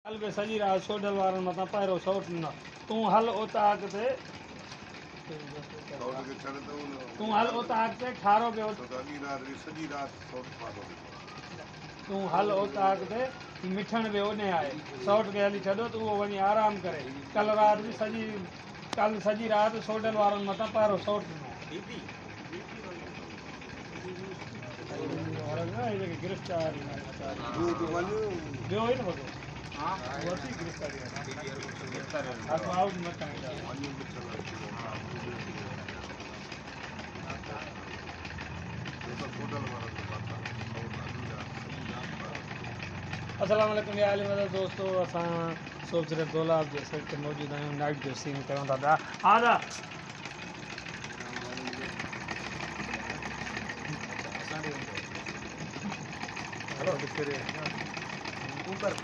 हल बे सॼी राति सोडल वारनि मथां पहिरियों सौट ॾिनो। तूं हल उताक ते तूं हल उताक ते ठारो पियो तूं हल उताक ते मिठण बि ओॾे आहे सौट खे हली छॾो त उहो वञी आराम करे। कल सॼी राति सोडल वारनि मथां पहिरियों सौट ॾिनो। गिरफ़्तारी ॿियो ई न वॻो अस्सलाम वालेकुम दोस्तों, असां सोबसरे दोलाब जे सेट ते मौजूद आहियूं। नाइट जो सीन कयूं था पिया। कुकर